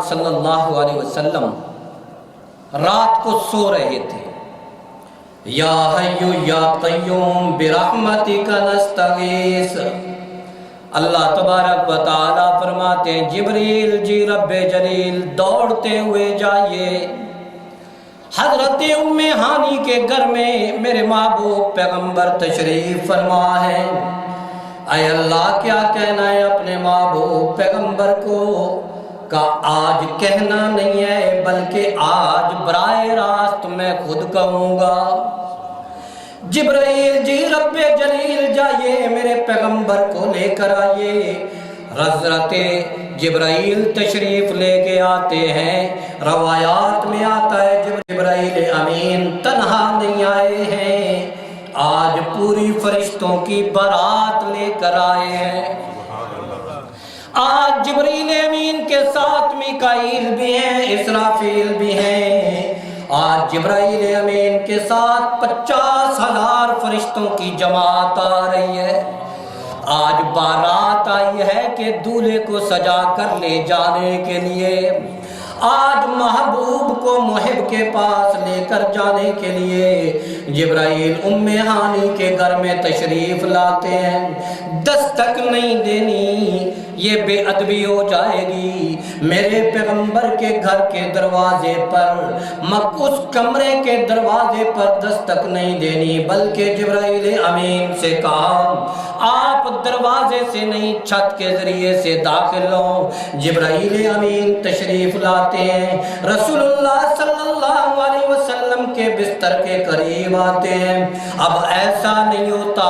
صلی اللہ علیہ وسلم رات کو سو رہے تھے۔ یا حی یا قیوم برحمتک نستغیث، اللہ تبارک و تعالیٰ فرماتے ہیں جبریل جی رب جلیل دوڑتے ہوئے جائیے حضرت ام ہانی کے گھر میں میرے محبوب پیغمبر تشریف فرما ہے۔ اے اللہ کیا کہنا ہے اپنے محبوب پیغمبر کو کہ آج کہنا نہیں ہے بلکہ آج براہ راست میں خود کہوں گا۔ جبرائیل جی رب جلیل جائیے میرے پیغمبر کو لے کر آئیے۔ حضرت جبرائیل تشریف لے کے آتے ہیں۔ روایات میں آتا ہے جبرائیل امین تنہا نہیں آئے ہیں، آج پوری فرشتوں کی بارات لے کر آئے ہیں۔ آج جبرائیل امین کے ساتھ میکائیل بھی ہیں، اسرافیل بھی ہیں۔ آج جبرائیل امین کے ساتھ 50,000 فرشتوں کی جماعت آ رہی ہے۔ آج بارات آئی ہے کہ دولہے کو سجا کر لے جانے کے لیے، آج محبوب کو محب کے پاس لے کر جانے کے لیے جبرائیل ام ہانی کے گھر میں تشریف لاتے ہیں۔ دستک نہیں دینی، یہ بے ادبی ہو جائے گی۔ میرے پیغمبر کے گھر کے دروازے پر اس کمرے کے دروازے پر دستک نہیں دینی، بلکہ جبرائیل امین سے کہا آپ دروازے سے نہیں چھت کے ذریعے سے داخل ہو۔ جبرائیل امین تشریف لاتے ہیں، رسول اللہ صلی اللہ علیہ وسلم کے بستر کے قریب آتے ہیں۔ اب ایسا نہیں ہوتا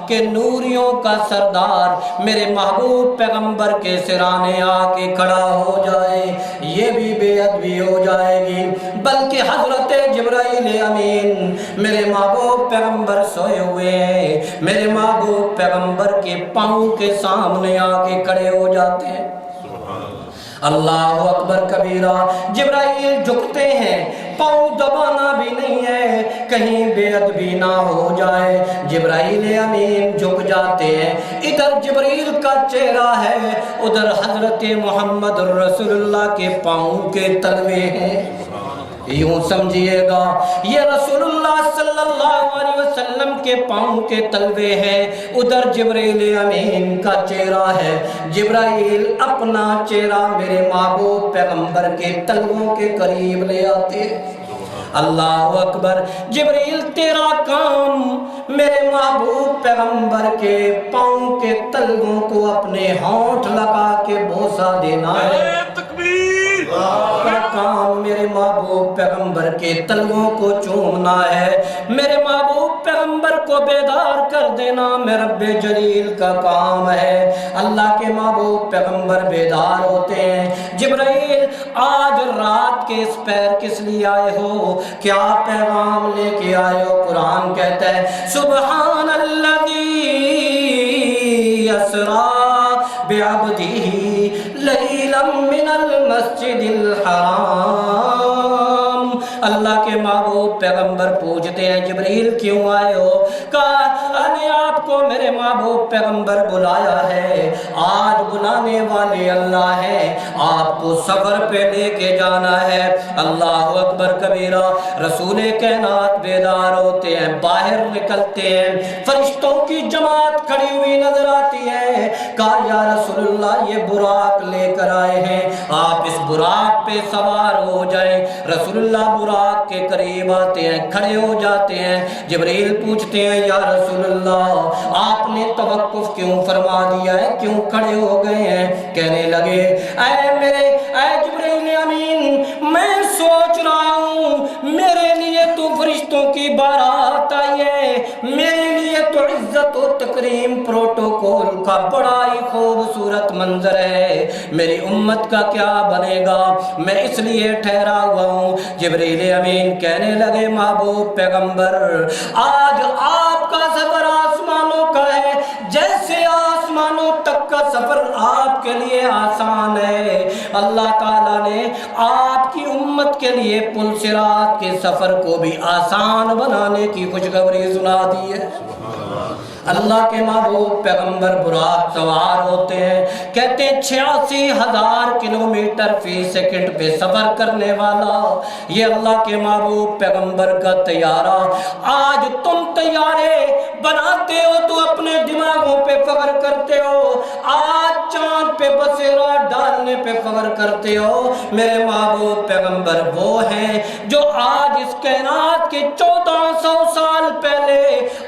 کہ نوریوں کا سردار میرے محبوب پیغمبر کے سرانے آ کے کھڑا ہو جائے، یہ بھی بے ادبی ہو جائے گی، بلکہ حضرت جبرائیل امین میرے محبوب پیغمبر سوئے ہوئے ہیں، میرے محبوب پیغمبر کے پاؤں کے سامنے آ کے کھڑے ہو جاتے ہیں۔ اللہ اکبر کبیرہ، جبرائیل جھکتے ہیں، پاؤں دبانا بھی نہیں ہے کہیں بے ادبی نہ ہو جائے۔ جبرائیل امین جھک جاتے ہیں، ادھر جبریل کا چہرہ ہے، ادھر حضرت محمد رسول اللہ کے پاؤں کے تلوے ہیں۔ یوں سمجھیے گا یہ رسول اللہ صلی اللہ علیہ وسلم کے پاؤں کے تلوے ہیں، ادھر جبرائیل امین کا چہرہ ہے۔ جبرائیل اپنا چہرہ میرے محبوب پیغمبر کے تلووں کے قریب لے آتے۔ اللہ اکبر، جبرائیل تیرا کام میرے محبوب پیغمبر کے پاؤں کے تلووں کو اپنے ہونٹ لگا کے بوسہ دینا ہے۔ کام میرے محبوب پیغمبر کے تلووں کو چومنا ہے، میرے محبوب پیغمبر کو بیدار کر دینا میں رب جلیل کا کام ہے۔ اللہ کے محبوب پیغمبر بیدار ہوتے ہیں۔ جبرائیل آج رات کے اس پیر کس لیے آئے ہو، کیا پیغام لے کے آئے ہو؟ قرآن کہتا ہے سبحان الذی اسریٰ بعبدہ لیلا من المسجد الحرام۔ اللہ کے محبوب پیغمبر پوچھتے ہیں جبریل کیوں آئے ہو؟ کہا نے آپ کو میرے محبوب پیغمبر بلایا ہے، آج بلانے والے اللہ ہیں، آپ کو سفر پہ لے کے جانا ہے۔ اللہ اکبر کبیرہ، رسول کائنات بیدار ہوتے ہیں، باہر نکلتے ہیں، فرشتوں کی جماعت کھڑی ہوئی نظر آتی ہے۔ کہا یا رسول اللہ یہ براق لے کر آئے ہیں، آپ اس براق پہ سوار ہو جائیں۔ رسول اللہ براق کے قریب آتے ہیں، کھڑے ہو جاتے ہیں۔ جبریل پوچھتے ہیں یا رسول اللہ آپ نے توقف کیوں فرما دیا ہے، کیوں کھڑے ہو گئے ہیں؟ کہنے لگے اے جبریل امین، میں سوچ رہا ہوں میرے لیے تو فرشتوں کی بارات آئی ہے، میرے لیے تو عزت و تکریم پروٹوکول کا بڑا ہی خوبصورت منظر ہے، میری امت کا کیا بنے گا، میں اس لیے ٹھہرا ہوا ہوں۔ جبریل امین کہنے لگے محبوب پیغمبر آج آپ کا سفر آسمانوں کا ہے، جیسے آسمانوں تک کا سفر آپ کے لیے آسان ہے۔ اللہ تعالیٰ نے آپ کی امت उम्मत के लिए पुल सिरात के सफर को भी आसान बनाने की खुशखबरी सुना दी है। अल्लाह के महबूब पैगंबर बुराक सवार होते हैं, कहते हैं 86,000 किलोमीटर फी सेकंड पे सफर करने वाला ये अल्लाह के महबूब पैगंबर का तैयारा। आज तुम तैयारे बनाते हो तो अपने दिमागों पे फख्र करते हो, आज चांद पे बसेरा डालने पे फख्र करते हो। मेरे महबूब पैगंबर वो हैं जो आज इस कायनात के 1400 साल पहले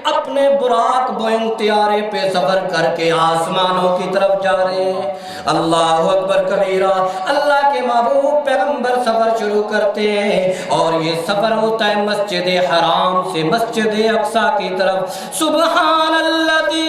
अपने बुराक बोइंग तैयारे पे सफर करके आसमानों की तरफ जा रहे हैं। अल्लाह अकबर कबीरा। अल्लाह के महबूब पैगंबर सफर शुरू करते हैं और ये सफर होता है मस्जिद हराम से मस्जिद अक्सा की तरफ। सुबहान अल्लज़ी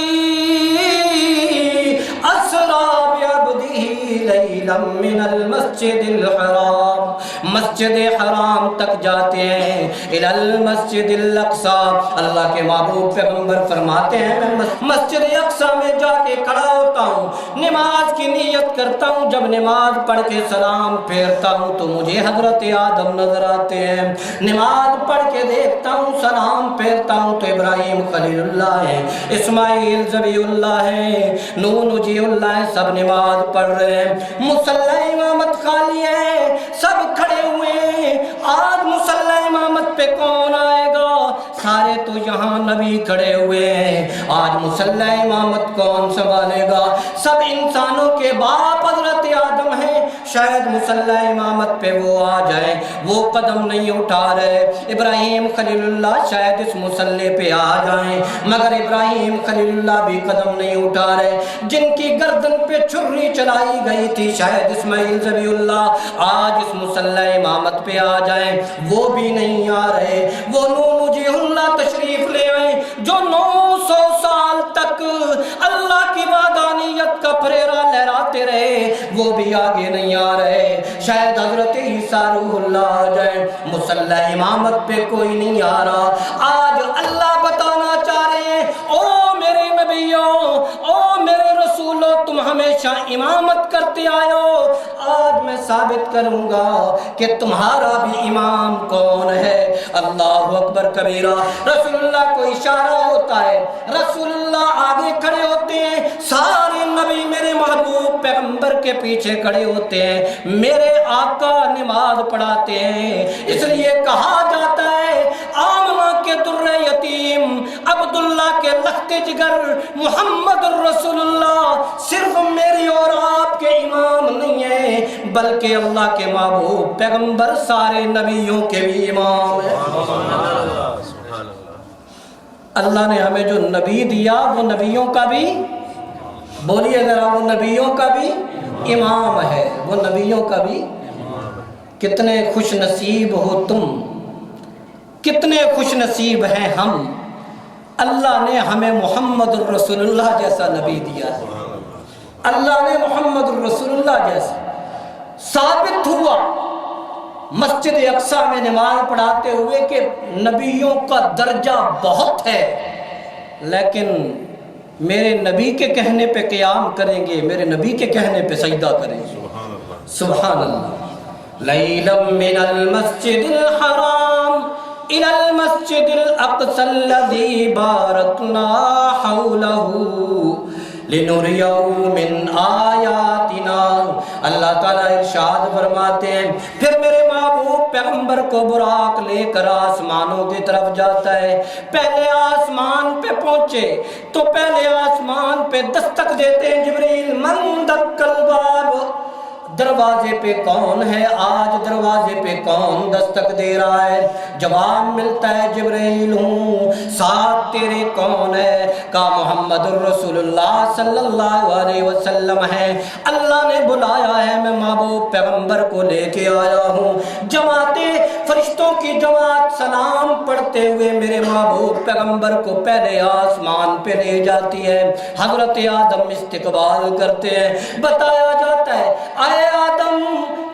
अस्रा बिअब्दिही लैलन मिनल मस्जिदिल हराम। मस्जिद हराम तक जाते हैं इलल मस्जिदिल अक्सा। अल्लाह के महबूब पैगंबर फरमाते हैं मैं मस्जिद अक्सा में जाके खड़ा होता हूँ, नमाज की नियत करता हूँ। जब नमाज पढ़ के सलाम फेरता हूँ तो मुझे हजरत आदम नजर आते हैं। नमाज पढ़ के देखता हूँ, सलाम फेरता हूँ तो इब्राहिम खलीलुल्लाह है, इस्माइल ज़बीउल्लाह है, नूह नजीउल्लाह है, सब नमाज पढ़ रहे हैं। मुसल्ला इमामत खाली है, सब खड़े हुए हैं। आज मुसल्ला इमामत पे कौन आएगा? सारे तो यहाँ नबी खड़े हुए हैं, आज मुसल्ला इमामत कौन संभालेगा? सब इंसानों के बाप हजरत आदम है, शायद मुसल्ला इमामत पे वो आ जाए, वो कदम नहीं उठा रहे। इब्राहिम खलीलुल्लाह शायद इस मुसल्ले पे आ जाएं, मगर इब्राहिम खलीलुल्लाह भी कदम नहीं उठा रहे। जिनकी गर्दन पे छुरी चलाई गई थी शायद इस्माइल ज़बीउल्लाह आज इस मुसल्ला इमामत पे आ जाएं, वो भी नहीं आ रहे। वो नूह नजीउल्लाह तशरीफ ले आए जो 900 साल तक अल्लाह की वादानियत का फरेरा लहराते रहे, वो भी आगे नहीं आ रहे। शायद हजरत ईसा रूहुल्लाह आ जाए, मुसल्ला इमामत पे कोई नहीं आ रहा। आज अल्लाह बताना चाह रहे हैं, ओ मेरे नबियों, ओ मेरे रसूलों, तुम हमेशा इमामत करते आए हो, आज मैं साबित करूंगा कि तुम्हारा भी इमाम कौन है। अल्लाह अकबर कबीरा। रसूलुल्लाह को इशारा होता है, रसूलुल्लाह आगे खड़े होते हैं, सारे नबी मेरे महबूब पैगंबर के पीछे खड़े होते हैं, मेरे आका नमाज पढ़ाते हैं। इसलिए कहा जाता है आमना के दुर्रे यतीम, अब्दुल्ला के लख्ते जिगर, मोहम्मद रसूलुल्लाह सिर्फ मेरी और आपके इमाम नहीं है, बल्कि अल्लाह के महबूब पैगंबर सारे नबियों के भी इमाम है। अल्लाह ने हमें जो नबी दिया वो नबियों का भी, बोलिए जरा, वो नबियों का भी इमाम है, वो नबियों का भी। कितने खुश नसीब हो तुम, कितने खुश नसीब हैं हम, अल्लाह ने हमें मोहम्मद रसूलुल्लाह जैसा नबी दिया है। अल्लाह ने मोहम्मद रसूलुल्लाह जैसा साबित हुआ मस्जिद अक्सा में नमाज पढ़ाते हुए कि नबियों का दर्जा बहुत है, लेकिन मेरे नबी के कहने पे क़याम करेंगे, मेरे नबी के कहने पे सजदा करेंगे। सुभान अल्लाह। लैलम मिनल मस्जिदिल हराम इलल मस्जिदिल अक़सल्लज़ी बारकना हौलहू लिनुरियहू मिन आयातिना। अल्लाह ताला इरशाद फरमाते हैं, फिर मेरे महबूब पैगंबर को बुराक लेकर आसमानों की तरफ जाता है। पहले आसमान पे पहुंचे तो पहले आसमान पे दस्तक देते हैं जिब्रील, मन दक्कल बाब, दरवाजे पे कौन है आज, दरवाजे पे कौन दस्तक दे रहा है? जवाब मिलता है जिब्रील हूँ। साथ तेरे कौन है? का मोहम्मद रसूलुल्लाह सल्लल्लाहु अलैहि वसल्लम है। अल्लाह ने बुलाया है, मैं महबूब पैगंबर को लेके आया हूँ। जमाते फरिश्तों की जमात सलाम पढ़ते हुए मेरे महबूब पैगंबर को पहले आसमान पे ले जाती है। हजरत आदम इस्तकबाल करते हैं। बताया जाता है, आए आदम,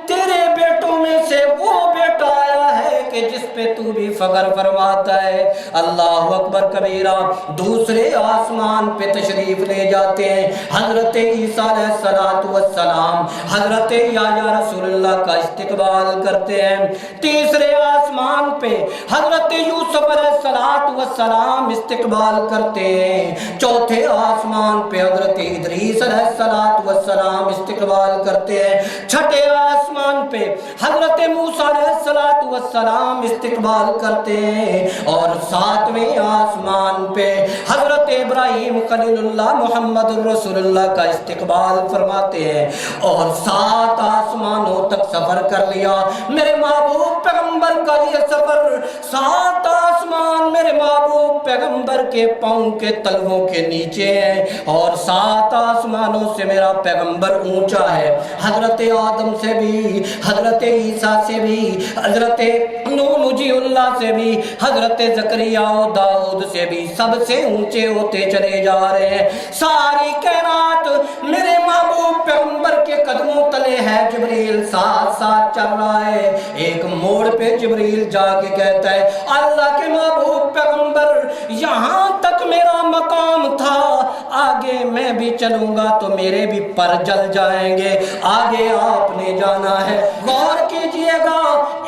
तेरे बेटों में से वो बेटा आया है कि कि जिस पे तू भी फख्र फरमाता है। अल्लाह अकबर कबीरा। दूसरे आसमान पे तशरीफ ले जाते हैं। हजरत ईसा अलैहिस्सलातु वस्सलाम हजरत या रसूलुल्लाह का इस्तकबाल करते हैं। तीसरे आसमान पे हजरत यूसुफ अलैहिस्सलातु वस्सलाम इस्तकबाल करते हैं। चौथे आसमान पे हजरत इदरीस अलैहिस्सलातु वस्सलाम इस्तकबाल करते हैं। छठे आसमान पे हजरत मूसा अलैहिस्सलातु वस्सलाम इस्तकबाल करते हैं। और सातवें आसमान पे हजरत इब्राहीम खलीलुल्लाह मुहम्मद रसूलुल्लाह का इस्तकबाल फरमाते हैं। और 7 आसमानों तक सफर कर लिया मेरे महबूब पैगंबर का ये सफर। 7 आसमान मेरे महबूब पैगंबर के पांव के तलवों के नीचे है। और 7 आसमानों से मेरा पैगंबर ऊंचा है। हजरत आदम से भी, हजरत ईसा से भी, हजरत नूह मुजीउल्लाह से भी, हजरत जकरिया और दाऊद से भी सबसे ऊंचे होते चले जा रहे हैं। सारी कायनात मेरे महबूब पैगंबर के कदमों तले है। जिब्रील साथ साथ चल रहा है। एक मोड़ पे जिब्रील जाके कहता है अल्लाह के महबूब पैगंबर यहाँ तक मेरा मकाम था, आगे मैं भी चलूंगा तो मेरे भी पर जल जाएंगे, आगे आपने जाना है। गौर कीजिएगा,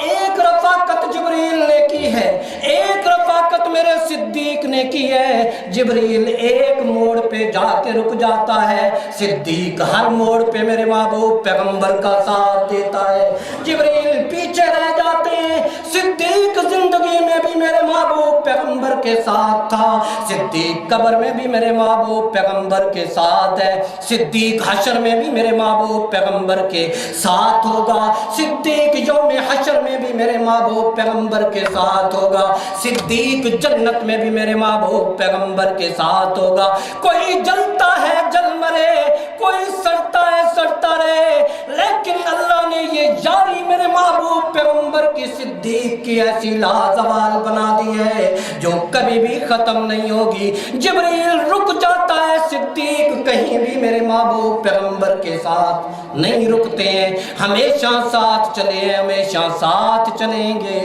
एक रफाकत जिब्रील ने की है, एक रफाकत मेरे सिद्दीक ने की है। जिब्रील एक मोड़ पे जाके रुक जाता है, सिद्दीक हर मोड़ पे मेरे महबूब पैगंबर का साथ देता है। जिब्रील पीछे रह जाते हैं, सिद्दीक जिंदगी में भी मेरे महबूब पैगंबर के साथ था, सिद्दीक कब्र में भी मेरे महबूब पैगंबर के साथ है, सिद्दीक हशर में भी मेरे महबूब पैगंबर के साथ होगा, सिद्दीक यौम हशर में भी मेरे महबूब पैगंबर के साथ होगा, सिद्दीक जन्नत में भी मेरे महबूब पैगंबर के साथ होगा। कोई जलता है जल मरे, कोई सड़ता है सड़ता रहे, लेकिन अल्लाह ने ये यारी मेरे महबूब पैगंबर की सिद्दीक की ऐसी लाजवाल बना दी है जो कभी भी खत्म नहीं होगी। जिब्रील रुक जाता है, सिद्दीक कहीं भी मेरे महबूब पैगंबर के साथ नहीं रुकते हैं, हमेशा साथ चले, हमेशा साथ चलेंगे।